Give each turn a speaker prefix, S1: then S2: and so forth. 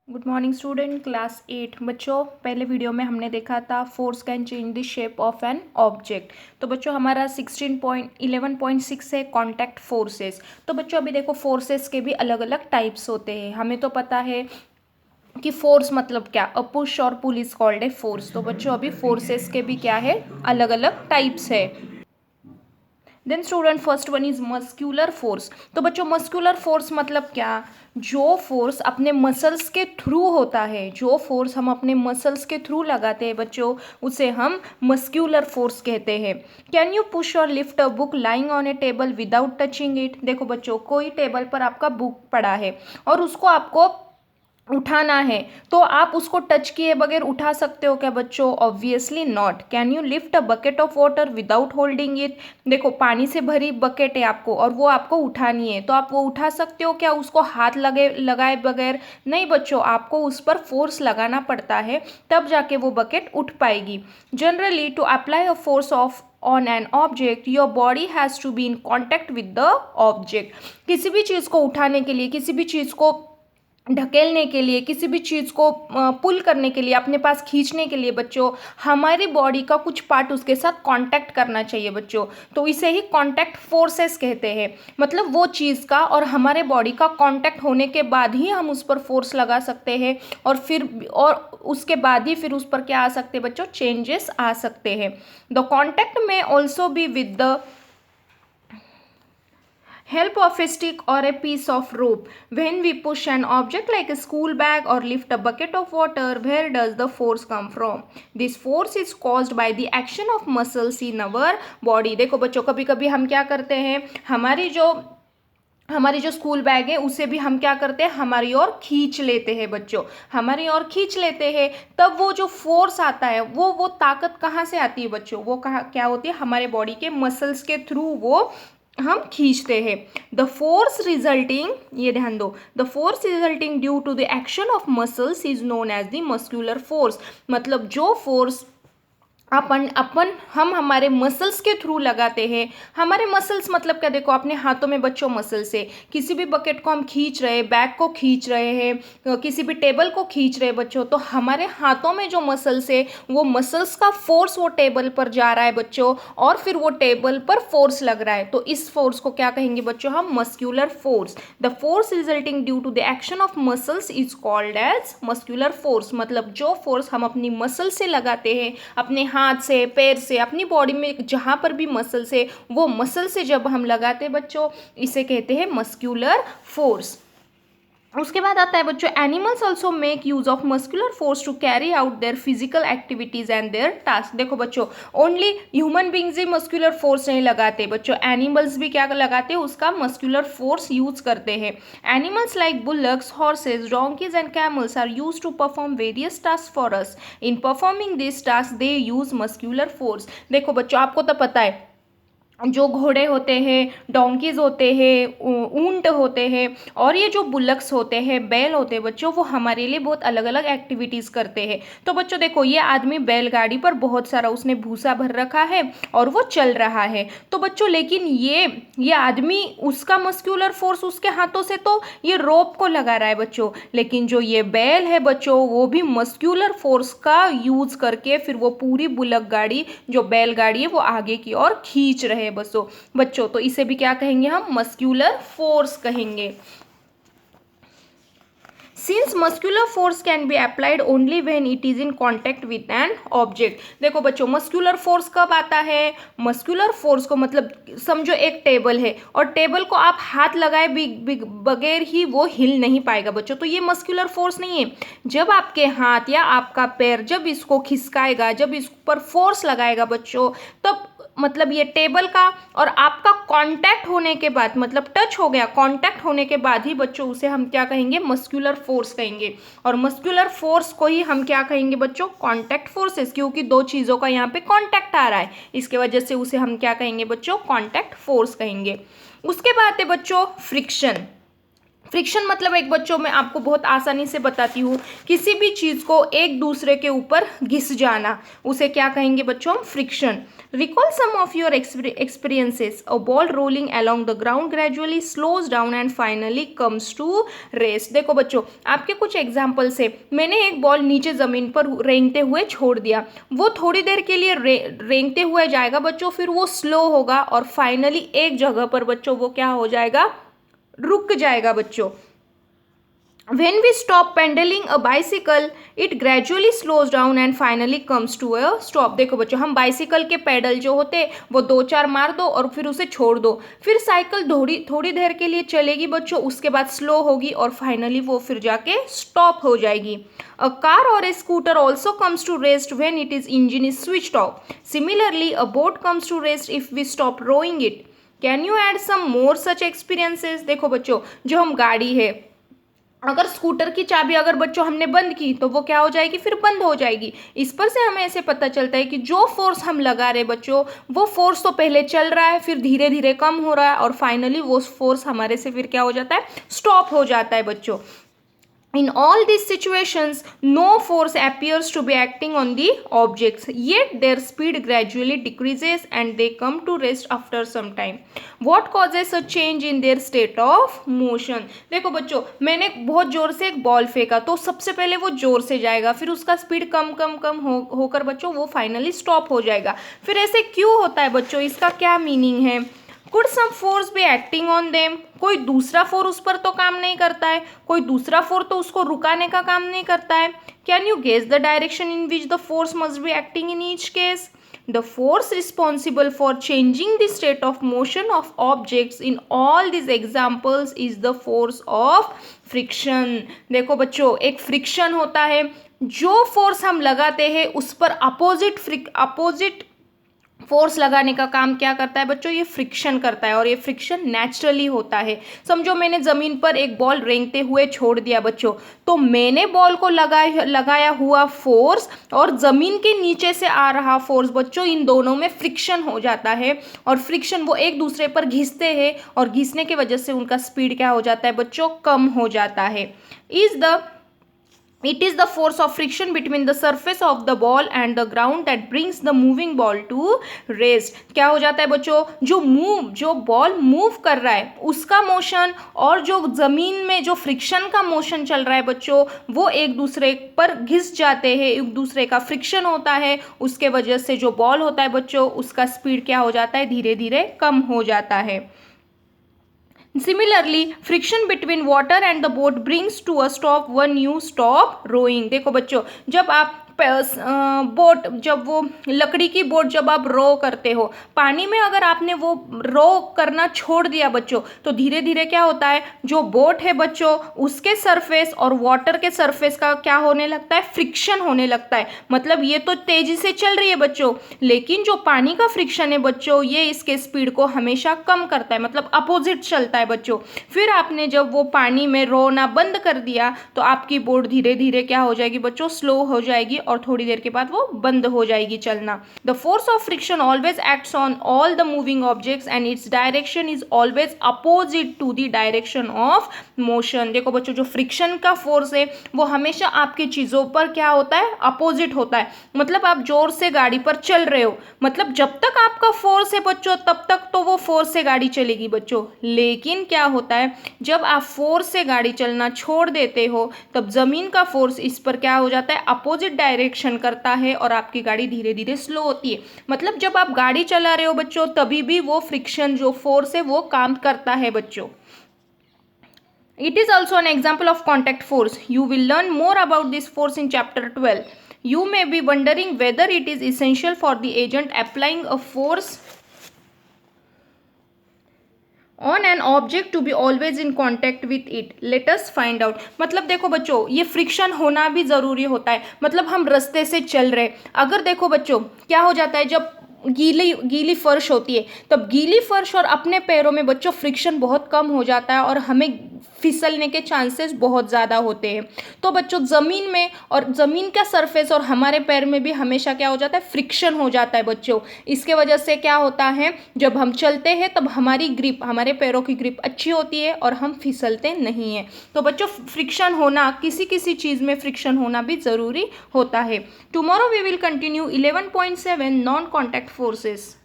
S1: Good morning student class 8 बच्चों, पहले video में हमने देखा था force can change the shape of an object. तो बच्चों हमारा 11.6 है कॉन्टैक्ट फोर्सेस। तो बच्चों अभी देखो फोर्सेस के भी अलग अलग टाइप्स होते हैं। हमें तो पता है कि फोर्स मतलब क्या, अ पुश और pull is called a force. तो बच्चों अभी फोर्सेस के भी क्या है, अलग अलग टाइप्स है। Then student first one is muscular force. तो बच्चों मस्क्यूलर फोर्स मतलब क्या, जो फोर्स अपने मसल्स के थ्रू होता है, जो फोर्स हम अपने मसल्स के थ्रू लगाते हैं बच्चों, उसे हम मस्क्यूलर फोर्स कहते हैं। कैन यू पुश और lift a book lying on A table without touching it. देखो बच्चों, कोई टेबल पर आपका बुक पड़ा है और उसको आपको उठाना है, तो आप उसको टच किए बगैर उठा सकते हो क्या बच्चों? Obviously not. Can you lift a bucket of water without holding it. देखो पानी से भरी बकेट है आपको और वो आपको उठानी है, तो आप वो उठा सकते हो क्या उसको हाथ लगाए बगैर? नहीं बच्चों, आपको उस पर फोर्स लगाना पड़ता है, तब जाके वो बकेट उठ पाएगी। Generally to apply a force of on an object your body has to be in contact with the object. किसी भी चीज़ को उठाने के लिए, किसी भी चीज़ को ढकेलने के लिए, किसी भी चीज़ को पुल करने के लिए, अपने पास खींचने के लिए बच्चों, हमारी बॉडी का कुछ पार्ट उसके साथ कांटेक्ट करना चाहिए बच्चों। तो इसे ही कांटेक्ट फोर्सेस कहते हैं। मतलब वो चीज़ का और हमारे बॉडी का कांटेक्ट होने के बाद ही हम उस पर फोर्स लगा सकते हैं, और उसके बाद ही फिर उस पर क्या आ सकते हैं बच्चों, चेंजेस आ सकते हैं। द कांटेक्ट में also be with the help of a stick or a piece of rope. When we push an object like a school bag or lift a bucket of water, where does the force come from? This force is caused by the action of muscles in our body. देखो बच्चों, कभी कभी हम क्या करते हैं, हमारी जो स्कूल बैग है उसे भी हम क्या करते हैं, हमारी ओर खींच लेते हैं बच्चों, हमारी ओर खींच लेते हैं। तब वो जो फोर्स आता है, वो ताकत कहाँ से आती है बच्चों? वो कहाँ क्या होती है, हमारे बॉडी के मसल्स के थ्रू वो हम खींचते हैं। द फोर्स रिजल्टिंग, ये ध्यान दो, the force resulting due to the action of muscles is known as the muscular force. मतलब जो फोर्स अपन अपन हम हमारे मसल्स के थ्रू लगाते हैं। हमारे मसल्स मतलब क्या, देखो अपने हाथों में बच्चों मसल्स है, किसी भी बकेट को हम खींच रहे हैं, बैग को खींच रहे हैं, किसी भी टेबल को खींच रहे हैं बच्चों, तो हमारे हाथों में जो मसल्स है, वो मसल्स का फोर्स वो टेबल पर जा रहा है बच्चों, और फिर वो टेबल पर फोर्स लग रहा है। तो इस फोर्स को क्या कहेंगे बच्चों, हम muscular force. The force resulting due to the action of muscles is called as muscular force. मतलब जो फोर्स हम अपनी मसल से लगाते हैं, अपने हाथ से, पैर से, अपनी बॉडी में जहाँ पर भी मसल से, वो मसल से जब हम लगाते हैं बच्चों, इसे कहते हैं मस्क्यूलर फोर्स। उसके बाद आता है बच्चों, animals also make use of muscular force to carry out their physical activities and their task. देखो बच्चों, ओनली ह्यूमन बींग्स ही मस्कुलर फोर्स नहीं लगाते बच्चों, एनिमल्स भी क्या लगाते हैं, उसका मस्कुलर फोर्स यूज करते हैं। Animals like bullocks, horses, donkeys and camels are use to perform various task for us. In performing this task they use muscular force. देखो बच्चों, आपको तो पता है, जो घोड़े होते हैं, डोंकीज होते हैं, ऊंट होते हैं, और ये जो बुलक्स होते हैं, बैल होते हैं बच्चों, वो हमारे लिए बहुत अलग अलग एक्टिविटीज़ करते हैं। तो बच्चों देखो, ये आदमी बैलगाड़ी पर बहुत सारा उसने भूसा भर रखा है और वो चल रहा है। तो बच्चों लेकिन ये आदमी, उसका मस्क्यूलर फोर्स उसके हाथों से तो ये रोप को लगा रहा है बच्चों, लेकिन जो ये बैल है बच्चों, वो भी मस्क्यूलर फोर्स का यूज करके फिर वो पूरी बुलक गाड़ी, जो बैलगाड़ी है, वो आगे की ओर खींच रहे बच्चों। तो इसे भी क्या कहेंगे, हम मस्क्यूलर फोर्स कहेंगे। Since muscular force can be applied only when it is in contact with an object। देखो बच्चों, मस्कुलर फोर्स कब आता है? मस्कुलर फोर्स को मतलब समझो एक टेबल है और टेबल को आप हाथ लगाए बगैर ही वो हिल नहीं पाएगा बच्चों, तो ये मस्कुलर फोर्स नहीं है। जब आपके हाथ या आपका पैर जब इसको खिसकाएगा, जब इस पर फोर्स लगाएगा बच्चों, तब मतलब ये टेबल का और आपका कांटेक्ट होने के बाद, मतलब टच हो गया, कांटेक्ट होने के बाद ही बच्चों उसे हम क्या कहेंगे, मस्कुलर फोर्स कहेंगे। और मस्कुलर फोर्स को ही हम क्या कहेंगे बच्चों, कांटेक्ट फोर्सेस, क्योंकि दो चीज़ों का यहाँ पे कांटेक्ट आ रहा है, इसके वजह से उसे हम क्या कहेंगे बच्चों, कांटेक्ट फोर्स कहेंगे। उसके बाद है बच्चों फ्रिक्शन। फ्रिक्शन मतलब एक बच्चों में आपको बहुत आसानी से बताती हूँ, किसी भी चीज़ को एक दूसरे के ऊपर घिस जाना, उसे क्या कहेंगे बच्चों हम? Friction. Recall some of your experiences. A ball rolling along the ground gradually slows down and finally comes to rest. देखो बच्चों, आपके कुछ एग्जाम्पल्स है। मैंने एक बॉल नीचे ज़मीन पर रेंगते हुए छोड़ दिया, वो थोड़ी देर के लिए रेंगते हुए जाएगा बच्चों, फिर वो स्लो होगा और फाइनली एक जगह पर बच्चों वो क्या हो जाएगा? रुक जाएगा बच्चों। When we stop pedaling a bicycle, it gradually slows down and finally comes to a stop। देखो बच्चों, हम बाइसिकल के पेडल जो होते हैं वो 2-4 मार दो और फिर उसे छोड़ दो, फिर साइकिल थोड़ी देर के लिए चलेगी बच्चों, उसके बाद स्लो होगी और फाइनली वो फिर जाके स्टॉप हो जाएगी। A car or a scooter also comes to rest when its engine is switched off. Similarly, a boat comes to rest if we stop rowing it. Can you add some more such experiences? देखो बच्चों, जो हम गाड़ी है, अगर scooter की चाबी अगर बच्चों हमने बंद की तो वो क्या हो जाएगी? फिर बंद हो जाएगी। इस पर से हमें ऐसे पता चलता है कि जो फोर्स हम लगा रहे बच्चों, वो फोर्स तो पहले चल रहा है, फिर धीरे धीरे कम हो रहा है और फाइनली वो फोर्स हमारे से फिर क्या हो जाता है? स्टॉप हो जाता है बच्चों। In all these situations, no force appears to be acting on the objects, yet their speed gradually decreases and they come to rest after some time. What causes a change in their state of motion? देखो बच्चों, मैंने बहुत जोर से एक ball फेंका तो सबसे पहले वो जोर से जाएगा, फिर उसका स्पीड कम कम कम होकर बच्चों वो फाइनली स्टॉप हो जाएगा। फिर ऐसे क्यों होता है बच्चों? इसका क्या मीनिंग है? Could some force be acting on them? कोई दूसरा फोर्स उस पर तो काम नहीं करता है, कोई दूसरा फोर्स तो उसको रुकाने का काम नहीं करता है। Can you guess the direction in which the force must be acting in each case? The force responsible for changing the state of motion of objects in all these examples is the force of friction। देखो बच्चों, एक friction होता है, जो force हम लगाते हैं उस पर अपोजिट फोर्स लगाने का काम क्या करता है बच्चों? ये फ्रिक्शन करता है और ये फ्रिक्शन नेचुरली होता है। समझो मैंने ज़मीन पर एक बॉल रेंगते हुए छोड़ दिया बच्चों, तो मैंने बॉल को लगाया हुआ फोर्स और ज़मीन के नीचे से आ रहा फोर्स बच्चों, इन दोनों में फ्रिक्शन हो जाता है और फ्रिक्शन वो एक दूसरे पर घिसते हैं और घिसने की वजह से उनका स्पीड क्या हो जाता है बच्चों? कम हो जाता है। It is the force of friction between the surface of the ball and the ground that brings the moving ball to rest। क्या हो जाता है बच्चों? जो बॉल मूव कर रहा है उसका मोशन और जो ज़मीन में जो फ्रिक्शन का मोशन चल रहा है बच्चों, वो एक दूसरे पर घिस जाते हैं, एक दूसरे का फ्रिक्शन होता है, उसके वजह से जो बॉल होता है बच्चों उसका स्पीड क्या हो जाता है? धीरे धीरे कम हो जाता है। Similarly, friction between water and the boat brings to a stop when you stop rowing। देखो बच्चों, जब आप बोट, जब वो लकड़ी की बोट जब आप रो करते हो पानी में, अगर आपने वो रो करना छोड़ दिया बच्चों, तो धीरे धीरे क्या होता है? जो बोट है बच्चों उसके सरफेस और वाटर के सरफेस का क्या होने लगता है? फ्रिक्शन होने लगता है। मतलब ये तो तेजी से चल रही है बच्चों, लेकिन जो पानी का फ्रिक्शन है बच्चों ये इसके स्पीड को हमेशा कम करता है, मतलब अपोजिट चलता है बच्चों। फिर आपने जब वो पानी में रोना बंद कर दिया तो आपकी बोट धीरे धीरे क्या हो जाएगी बच्चों? स्लो हो जाएगी और थोड़ी देर के बाद वो बंद हो जाएगी चलना। The force of friction always acts on all the moving objects and its direction is always opposite to the direction of motion. देखो बच्चों, जो फ्रिक्शन का फोर्स है वो हमेशा आपकी चीज़ों पर क्या होता है? अपोजिट होता है। मतलब आप जोर से गाड़ी पर चल रहे हो, मतलब जब तक आपका फोर्स है बच्चों तब तक तो वो फोर्स से गाड़ी चलेगी बच्चों, लेकिन क्या होता है जब आप फोर्स से गाड़ी चलना छोड़ देते हो तब ज़मीन का फोर्स इस पर क्या हो जाता है? अपोजिट डायरेक्शन करता है और आपकी गाड़ी धीरे धीरे स्लो होती है। मतलब जब आप गाड़ी चला रहे हो बच्चों तभी भी वो फ्रिक्शन जो फोर्स है वो काम करता है बच्चों। It is also an example of contact force. You will learn more about this force in chapter 12. You may be wondering whether it is essential for the agent applying a force on an object to be always in contact with it. Let us find out। मतलब देखो बच्चों, ये friction होना भी ज़रूरी होता है। मतलब हम रास्ते से चल रहे, अगर देखो बच्चों क्या हो जाता है जब गीली फर्श होती है तब गीली फर्श और अपने पैरों में बच्चों फ्रिक्शन बहुत कम हो जाता है और हमें फिसलने के चांसेस बहुत ज़्यादा होते हैं। तो बच्चों ज़मीन में और ज़मीन का सरफेस और हमारे पैर में भी हमेशा क्या हो जाता है, फ्रिक्शन हो जाता है बच्चों। इसके वजह से क्या होता है, जब हम चलते हैं तब हमारी ग्रिप, हमारे पैरों की ग्रिप अच्छी होती है और हम फिसलते नहीं हैं। तो बच्चों फ्रिक्शन होना, किसी किसी चीज़ में फ्रिक्शन होना भी ज़रूरी होता है। Tomorrow we will continue 11.7 non contact forces.